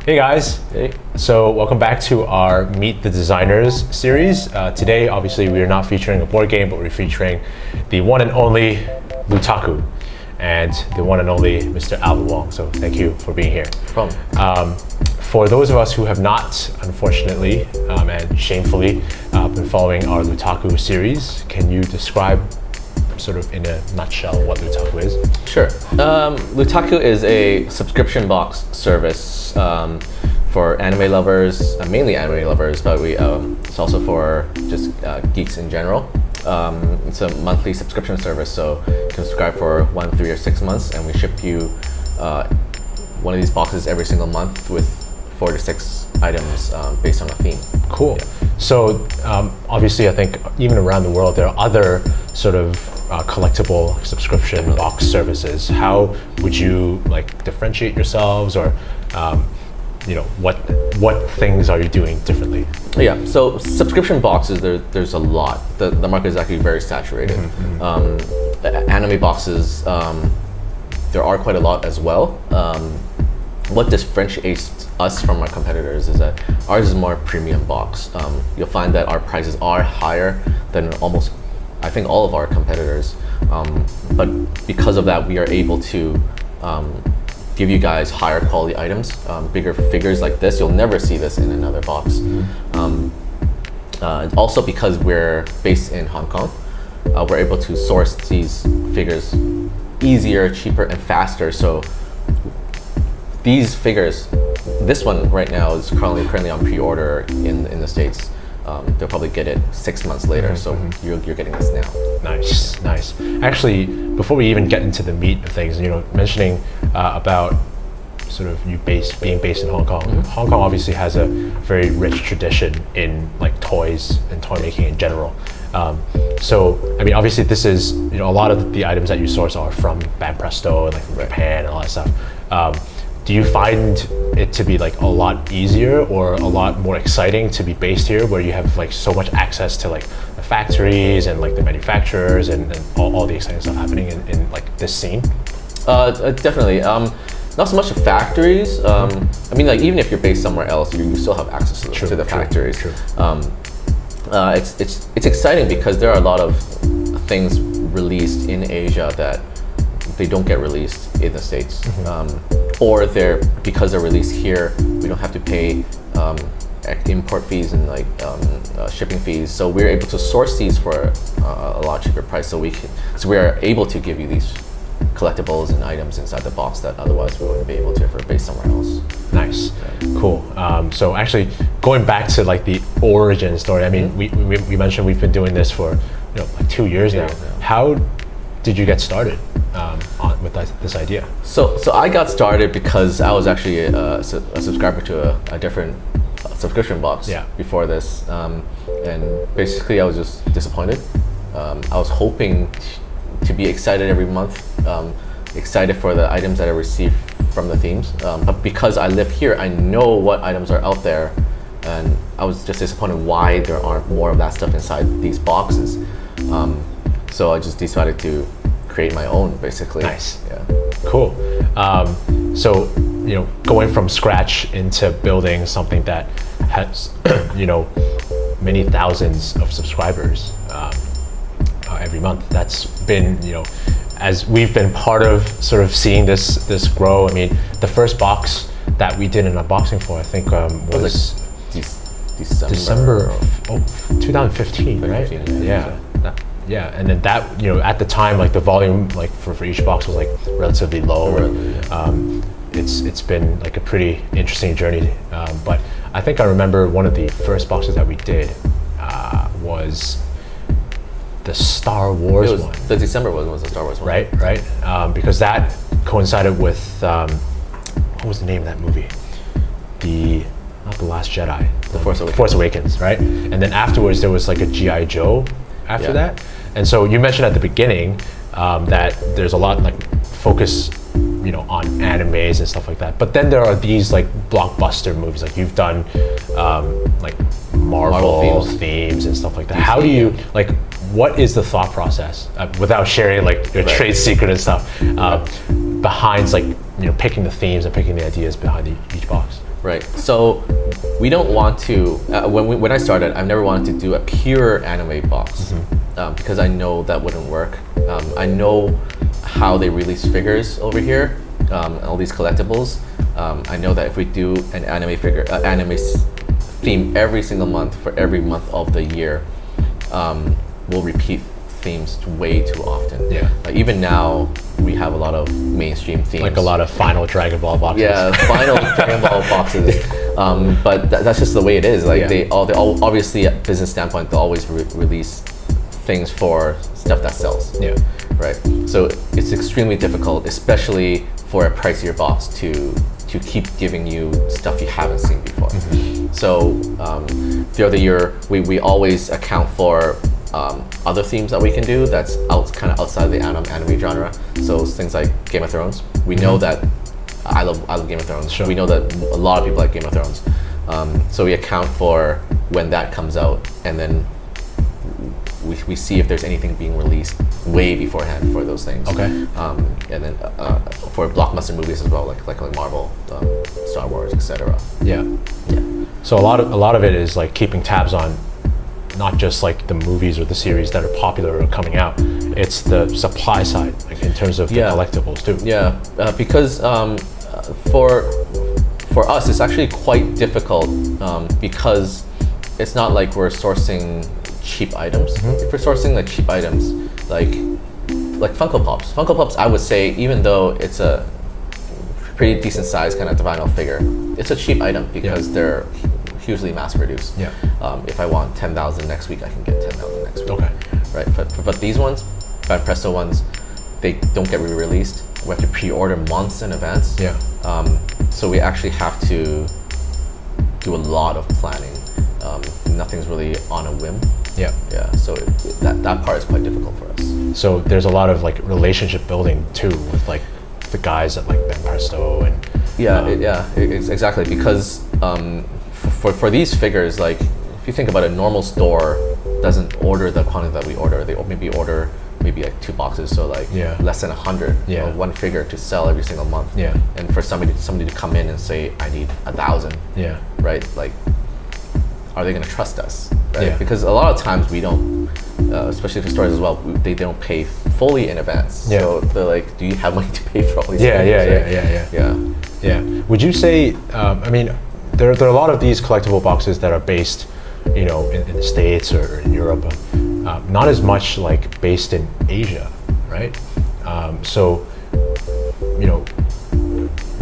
Hey guys. Hey. So welcome back to our Meet the Designers series. Today, obviously, we are not featuring a board game, but we're featuring the one and only Lootaku and the one and only Mr. Alvin Wong. So thank you for being here. No problem. For those of us who have not, unfortunately, and shamefully, been following our Lootaku series, can you describe sort of in a nutshell what Lootaku is? Sure. Lootaku is a subscription box service for anime lovers, mainly anime lovers, but it's also for just geeks in general. It's a monthly subscription service, so you can subscribe for 1, 3, or 6 months, and we ship you one of these boxes every single month with 4 to 6 items based on a theme. Cool. Yeah. So obviously, I think even around the world, there are other sort of collectible subscription box services. How would you differentiate yourselves, or what things are you doing differently? Yeah. So subscription boxes, there's a lot. The market is actually very saturated. Anime boxes, there are quite a lot as well. What differentiates us from our competitors is that ours is more premium box. You'll find that our prices are higher than almost, I think, all of our competitors. But because of that, we are able to give you guys higher quality items, bigger figures like this. You'll never see this in another box. Also, because we're based in Hong Kong, we're able to source these figures easier, cheaper, and faster. So these figures, this one right now is currently on pre-order in the States. They'll probably get it 6 months later, so you're getting this now. Nice. Actually, before we even get into the meat of things, mentioning about sort of you being based in Hong Kong. Hong Kong obviously has a very rich tradition in toys and toy making in general. So I mean, obviously this is a lot of the items that you source are from Banpresto and from Japan and all that stuff. Do you find it to be a lot easier or a lot more exciting to be based here, where you have so much access to the factories and the manufacturers and all the exciting stuff happening in this scene? Definitely. Not so much the factories. I mean, even if you're based somewhere else, you still have access to the factories. True. It's exciting because there are a lot of things released in Asia that they don't get released in the States. Or because they're released here, we don't have to pay import fees and shipping fees. So we're able to source these for a lot cheaper price. So we are able to give you these collectibles and items inside the box that otherwise we wouldn't be able to if we're based somewhere else. Nice, cool. So actually, going back to the origin story. I mean, we mentioned we've been doing this for 2 years now. How did you get started with this idea? So I got started because I was actually a subscriber to a different subscription box before this, and basically I was just disappointed. I was hoping to be excited every month, excited for the items that I receive from the themes, but because I live here, I know what items are out there, and I was just disappointed why there aren't more of that stuff inside these boxes. So I just decided to create my own, basically. Nice. Yeah. Cool. So going from scratch into building something that has many thousands of subscribers every month. That's been as we've been part of sort of seeing this grow. I mean, the first box that we did an unboxing for, I think, was December 2015, right? Yeah, and then that at the time the volume for each box was relatively low. It's been a pretty interesting journey. But I think I remember one of the first boxes that we did was the Star Wars one. The December one was the Star Wars one. Right. Because that coincided with what was the name of that movie? Not The Last Jedi. The Force Awakens, right? And then afterwards there was a G.I. Joe after that. And so you mentioned at the beginning that there's a lot focus on animes and stuff like that. But then there are these blockbuster movies, you've done Marvel themes and stuff like that. How do you what is the thought process without sharing your trade secret and stuff behind picking the themes and picking the ideas behind each box? Right. So we don't want to. When I started, I never wanted to do a pure anime box because I know that wouldn't work. I know how they release figures over here, all these collectibles. I know that if we do an anime figure, theme every single month for every month of the year, we'll repeat themes way too often. Yeah. Like even now, we have a lot of mainstream themes. Like a lot of final Dragon Ball boxes. Yeah, final Dragon Ball boxes. But that's just the way it is. Like they all obviously at business standpoint, they'll always release things for stuff that sells. Yeah. Right. So it's extremely difficult, especially for a pricier box, to keep giving you stuff you haven't seen before. So throughout the year, we always account for other themes that we can do that's kind of outside the anime genre. So things like Game of Thrones. We know that I love Game of Thrones. Sure. We know that a lot of people like Game of Thrones. So we account for when that comes out, and then we see if there's anything being released way beforehand for those things. Okay. And then for blockbuster movies as well, like Marvel, Star Wars, etc. Yeah. Yeah. So a lot of it is like keeping tabs on not just like the movies or the series that are popular or coming out. It's the supply side, like in terms of the collectibles too. Yeah, because for us, it's actually quite difficult because it's not like we're sourcing cheap items. If we're sourcing like cheap items, like Funko Pops, I would say, even though it's a pretty decent sized kind of vinyl figure, it's a cheap item because they're hugely mass produced. Yeah. If I want 10,000 next week, I can get 10,000 next week. Okay. Right. But these ones, Presto ones, they don't get re-released. We have to pre-order months in advance. Yeah. So we actually have to do a lot of planning. Nothing's really on a whim. Yeah. Yeah. So that part is quite difficult for us. So there's a lot of like relationship building too with like the guys at like Ben Presto and. It's exactly, because for these figures, like if you think about it, a normal store doesn't order the quantity that we order. They maybe order like 2 boxes, so like less than 100 of one figure to sell every single month. Yeah. And for somebody to come in and say, I need 1,000. Yeah. Right? Like, are they going to trust us? Right? Yeah. Because a lot of times we don't, especially for stores as well, they don't pay fully in advance. Yeah. So they're like, do you have money to pay for all these Yeah. things? Yeah. Would you say? I mean, there are a lot of these collectible boxes that are based, in the States or in Europe. Not as much like based in Asia, right? So,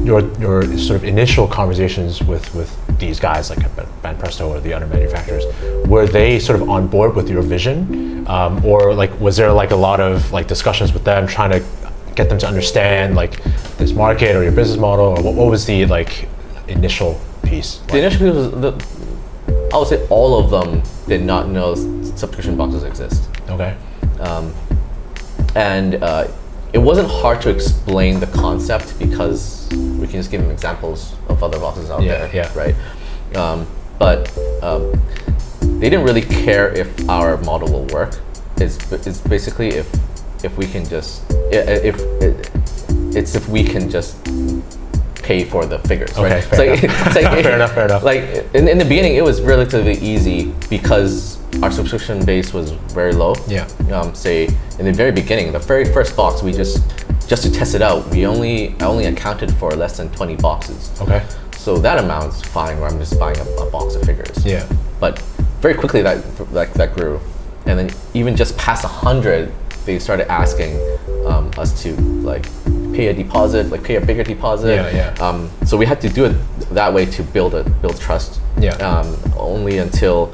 your sort of initial conversations with these guys like Ben Presto or the other manufacturers, were they sort of on board with your vision, or like was there like a lot of like discussions with them trying to get them to understand like this market or your business model, or what was the like initial piece? The initial piece was I would say all of them did not know subscription boxes exist. Okay. And it wasn't hard to explain the concept because we can just give them examples of other boxes out there. Yeah. Right. But they didn't really care if our model will work. It's basically if we can just if we can just pay for the figures. Okay, right? Fair enough. Like in the beginning, it was relatively easy because our subscription base was very low. Yeah. Say in the very beginning, the very first box, we just to test it out, I only accounted for less than 20 boxes. Okay. So that amount's fine, where I'm just buying a box of figures. Yeah. But very quickly that grew, and then even just past 100, they started asking us to like pay a bigger deposit. Yeah. So we had to do it that way to build trust. Yeah. Only until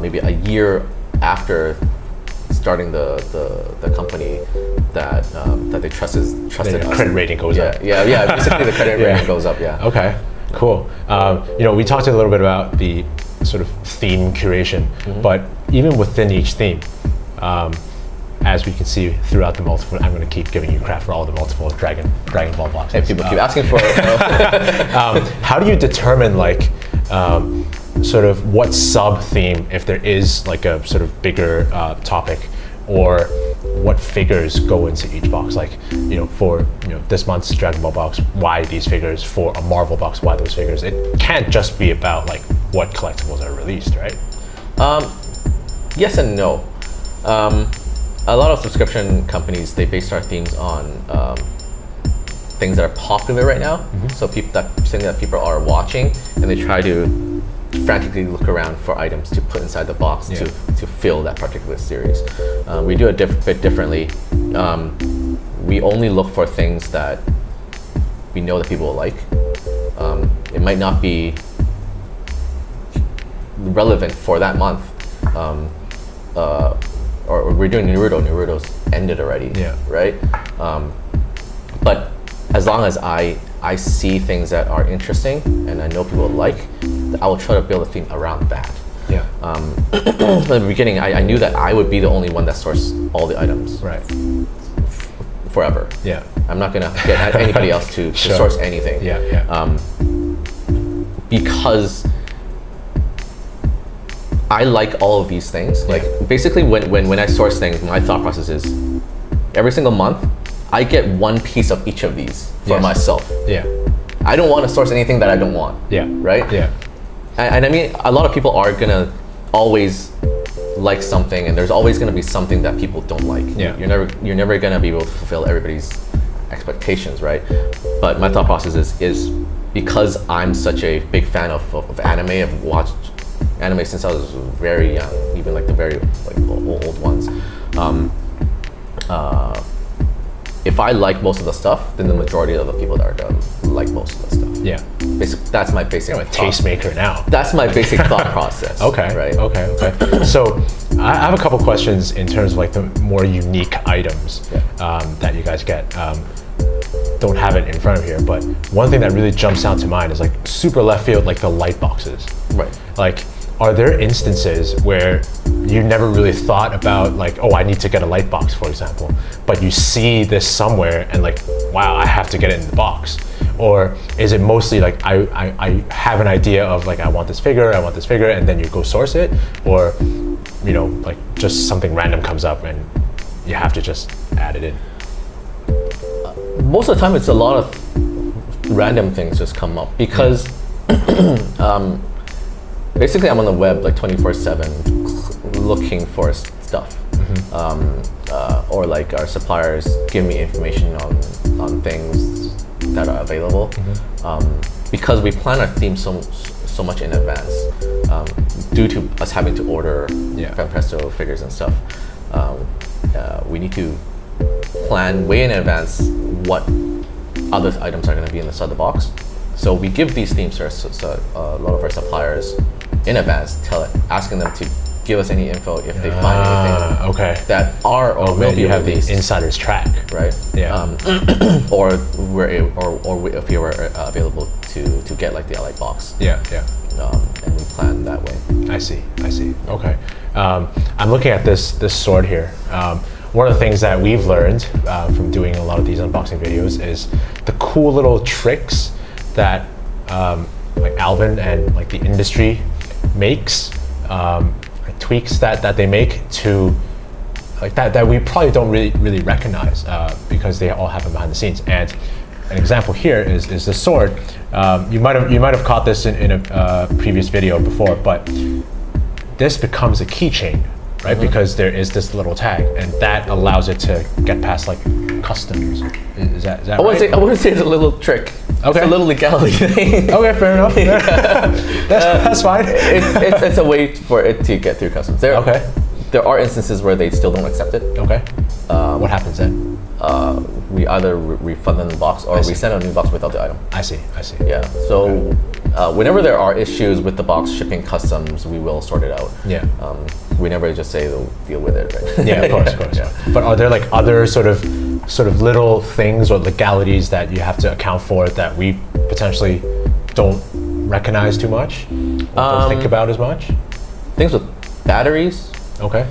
maybe a year after starting the company that they trusted us. Credit rating goes up. Yeah. Basically, the credit rating goes up. Yeah. Okay. Cool. We talked a little bit about the sort of theme curation, but even within each theme, as we can see throughout the multiple, I'm going to keep giving you crap for all the multiple Dragon Ball boxes. And people keep asking for it. How do you determine like sort of what sub theme, if there is like a sort of bigger topic, or what figures go into each box. Like, for this month's Dragon Ball box, why these figures? For a Marvel box, why those figures? It can't just be about like what collectibles are released, right? Yes and no. A lot of subscription companies, they base their themes on things that are popular right now. So something that people are watching, and they try to frantically look around for items to put inside the box to fill that particular series. We do it bit differently. We only look for things that we know that people will like. It might not be relevant for that month. Or we're doing Naruto's ended already, right? But as long as I see things that are interesting and I know people like, I will try to build a theme around that. From the beginning, I knew that I would be the only one that sourced all the items. Right. Forever. I'm not gonna get anybody else to source anything. Because I like all of these things. Like basically when I source things, my thought process is every single month I get one piece of each of these for myself. I don't want to source anything that I don't want. Right? And I mean, a lot of people are gonna always like something, and there's always gonna be something that people don't like. You're never gonna be able to fulfill everybody's expectations, right? But my thought process is because I'm such a big fan of anime, I've watched anime since I was very young, even like the very old ones. If I like most of the stuff, then the majority of the people that are done like most of the stuff. That's my basic. I'm a tastemaker now. That's my basic thought process. Okay. Right. Okay. So I have a couple questions in terms of like the more unique items that you guys get. Don't have it in front of here, but one thing that really jumps out to mind is like super left field, like the light boxes. Right. Like, are there instances where you never really thought about like, oh, I need to get a light box, for example, but you see this somewhere and like, wow, I have to get it in the box? Or is it mostly like, I have an idea of like, I want this figure, and then you go source it? Or, like just something random comes up and you have to just add it in? Most of the time it's a lot of random things just come up because basically I'm on the web like 24/7 looking for stuff. Or like our suppliers give me information on things that are available. Because we plan our theme so much in advance, due to us having to order Fanpresto figures and stuff, we need to plan way in advance what other items are going to be inside the box. So we give these themes to a lot of our suppliers in advance, asking them to give us any info if they find anything that are or will be released. The insider's track, right? Or if you were available to get like the light box. And we plan that way. I see. Okay. I'm looking at this sword here. One of the things that we've learned from doing a lot of these unboxing videos is the cool little tricks that like Alvin and like the industry makes, like tweaks that they make to like that we probably don't really recognize because they all happen behind the scenes. And an example here is the sword. You might have caught this in a previous video before, but this becomes a keychain, right? Because there is this little tag, and that allows it to get past like customs. Is that right? I wouldn't say it's a little trick. Okay. It's a little legality thing. Okay, fair enough. That's fine. It's a way for it to get through customs. There are instances where they still don't accept it. Okay. What happens then? We either refund them the box or we send a new box without the item. I see. Yeah. So whenever there are issues with the box shipping customs, we will sort it out. We never just say they'll deal with it, right? Yeah, of course. But are there like other sort of little things or legalities that you have to account for that we potentially don't recognize too much, or don't think about as much? Things with batteries. Okay.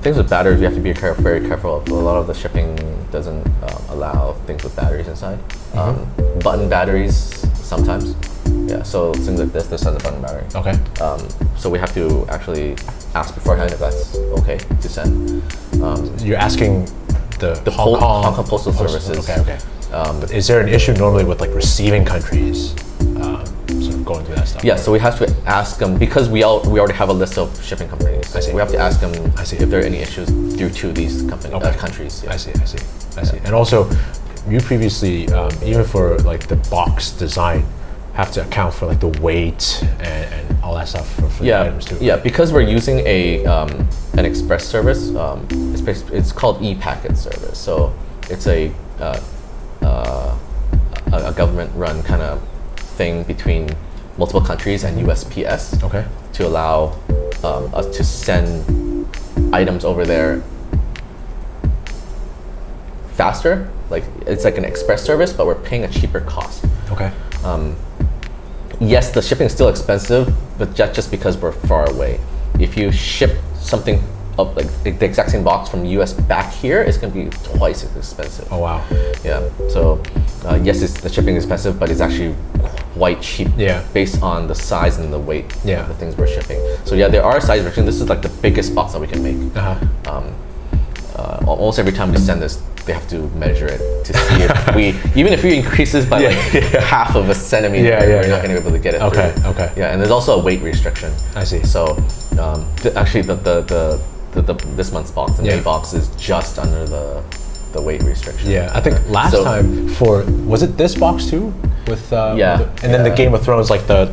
Things with batteries, we have to be very careful of. A lot of the shipping doesn't allow things with batteries inside. Button batteries sometimes. Yeah, so things like this has a button battery. Okay. So we have to actually ask beforehand if that's okay to send. You're asking the Hong Kong Postal Services. Okay. But is there an issue normally with like receiving countries sort of going through that stuff? Yeah, so we have to ask them, because we already have a list of shipping companies. I see. We have to ask them see. if there are any issues due to these countries. Yeah. I see. And also, you previously, even for like the box design, have to account for like the weight and all that stuff for the items too. Yeah, because we're using an express service. It's called e-packet service. So it's a government-run kind of thing between multiple countries and USPS. Okay. To allow us to send items over there faster. Like it's like an express service, but we're paying a cheaper cost. Okay. Yes, the shipping is still expensive, but just because we're far away. If you ship something of like the exact same box from the US back here, it's going to be twice as expensive. Oh wow. Yeah. So yes, the shipping is expensive, but it's actually quite cheap. Yeah. Based on the size and the weight Yeah. of the things we're shipping. So yeah, there are size restrictions. This is like the biggest box that we can make. Almost every time we send this, they have to measure it to see if even if we increase this by half of a centimeter, we're not going to be able to get it through. Okay. Yeah, and there's also a weight restriction. I see. So actually, this month's box, the May box, is just under the weight restriction. Yeah, I think last time was it this box too with and then the Game of Thrones, like the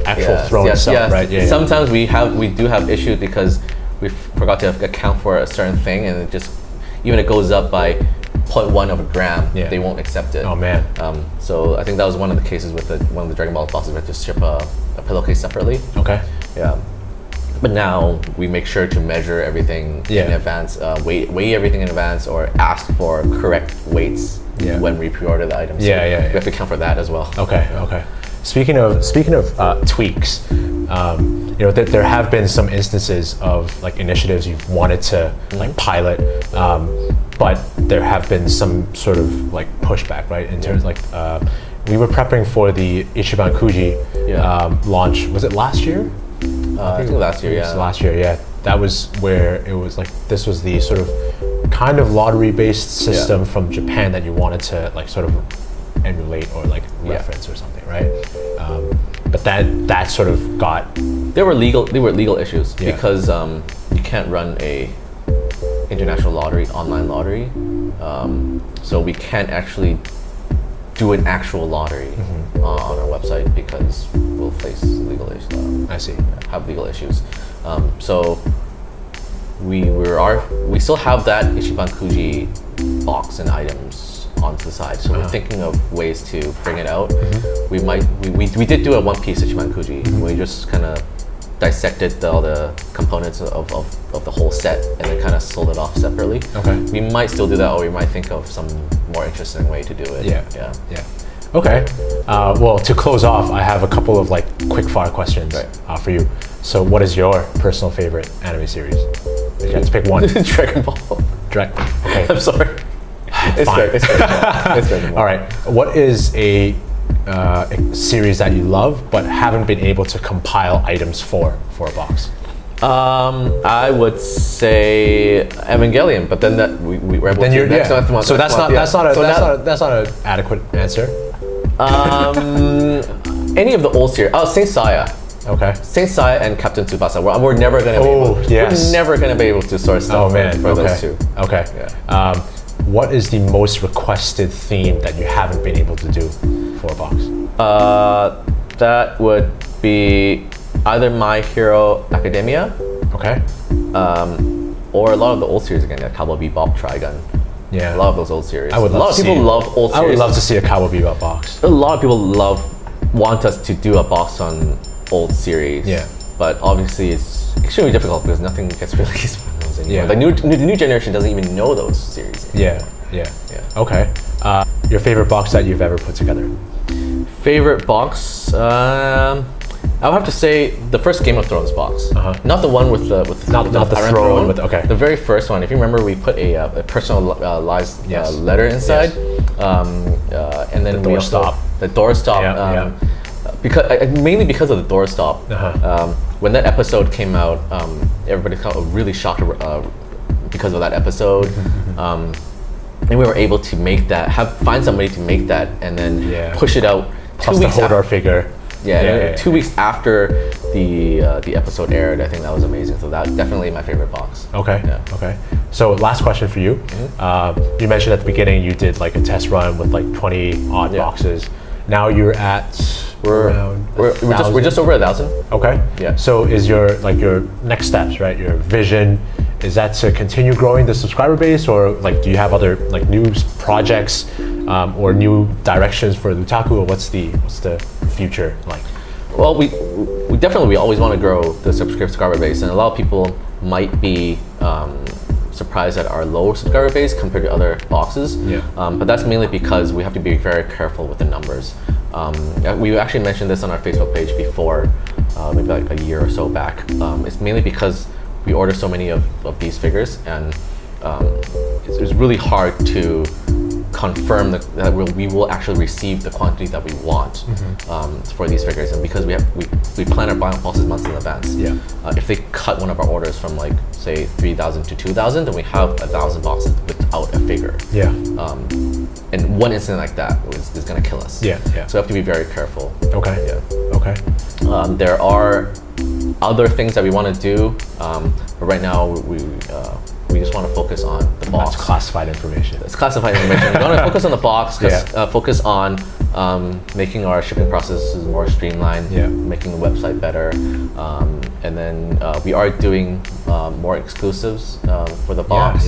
actual throne itself, right? Yeah. Sometimes we do have issues because we forgot to account for a certain thing, and it just even it goes up by 0.1 of a gram, they won't accept it. Oh man. So I think that was one of the cases with one of the Dragon Ball boxes. We had to ship a pillowcase separately. Okay. Yeah. But now we make sure to measure everything in advance, weigh everything in advance, or ask for correct weights when we pre-order the items. So we have to account for that as well. Okay. Speaking of tweaks, there have been some instances of like initiatives you've wanted to like pilot, but there have been some sort of like pushback, right? In terms like we were prepping for the Ichiban Kuji launch. Was it last year? I think last year, Last year, yeah. That was where it was like, this was the sort of kind of lottery-based system from Japan that you wanted to like sort of emulate or like reference or something, right? But that sort of got... There were legal issues because you can't run a international lottery, online lottery. So we can't actually do an actual lottery on our website because we'll face legal issues. I see. Have legal issues. So we still have that Ichiban Kuji box and items onto the side. So we're thinking of ways to bring it out. We did do a one-piece Ichiban Kuji. We just kind of dissected all the components of the whole set and then kind of sold it off separately. Okay. We might still do that, or we might think of some more interesting way to do it. Yeah. Okay. Well, to close off, I have a couple of like quick-fire questions for you. So, what is your personal favorite anime series? You have to pick one. Dragon Ball. Okay. I'm sorry. It's Dragon Ball. All right. What is a series that you love but haven't been able to compile items for a box? I would say Evangelion, but then that we were able to. So that's not an adequate answer. Any of the old series. Oh, Saint Seiya. Okay. Saint Seiya and Captain Tsubasa. We're never gonna we're never gonna be able to source stuff for those two. Okay. Yeah. What is the most requested theme that you haven't been able to do for a box? That would be either My Hero Academia. Okay. Or a lot of the old series again, like Cowboy Bebop, Trigun. Yeah. A lot of those old series. A lot of people love old series. I would love to see a Cowboy Bebop box. A lot of people want us to do a box on old series. Yeah. But obviously it's extremely difficult because nothing gets released from those anymore. Yeah. The new generation doesn't even know those series anymore. Yeah. Okay. Your favorite box that you've ever put together? Favorite box? I would have to say the first Game of Thrones box. Not the one with the not the throne. The very first one. If you remember, we put a personalized letter inside, and then the doorstop. The doorstop. Mainly because of the doorstop. When that episode came out, everybody got really shocked because of that episode. And we were able to make that, find somebody to make that, and then push it out. Plus the hold our figure. 2 weeks after the episode aired. I think that was amazing. So that's definitely my favorite box. Okay. Okay. So last question for you. You mentioned at the beginning you did like a test run with like 20 odd boxes. Now you're at we're just over 1,000. Okay. Yeah. So is your next steps, right? Your vision, is that to continue growing the subscriber base, or like do you have other like new projects or new directions for Lootaku, or what's the future like? Well, we definitely always want to grow the subscriber base, and a lot of people might be surprised at our low subscriber base compared to other boxes. But that's mainly because we have to be very careful with the numbers. We actually mentioned this on our Facebook page before, maybe like a year or so back. It's mainly because we order so many of these figures, and it's really hard to confirm that we will actually receive the quantity that we want for these figures, and because we plan our buying policies months in advance. If they cut one of our orders from like say 3,000 to 2,000, then we have 1,000 boxes without a figure. And one incident like that is going to kill us. So we have to be very careful. Okay. There are other things that we want to do, but right now we just want to focus on the box. That's classified information. It's classified information. We want to focus on the box, focus on making our shipping processes more streamlined, making the website better, and then we are doing more exclusives for the box.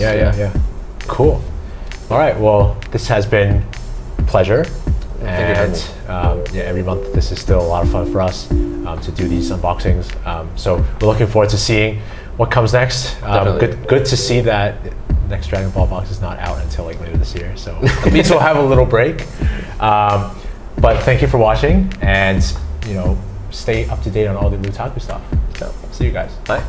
Cool. All right, well, this has been a pleasure. And every month this is still a lot of fun for us to do these unboxings. So we're looking forward to seeing what comes next. Good to see that next Dragon Ball box is not out until like later this year. So at least we'll have a little break. But thank you for watching, and stay up to date on all the Lootaku stuff. So see you guys. Bye.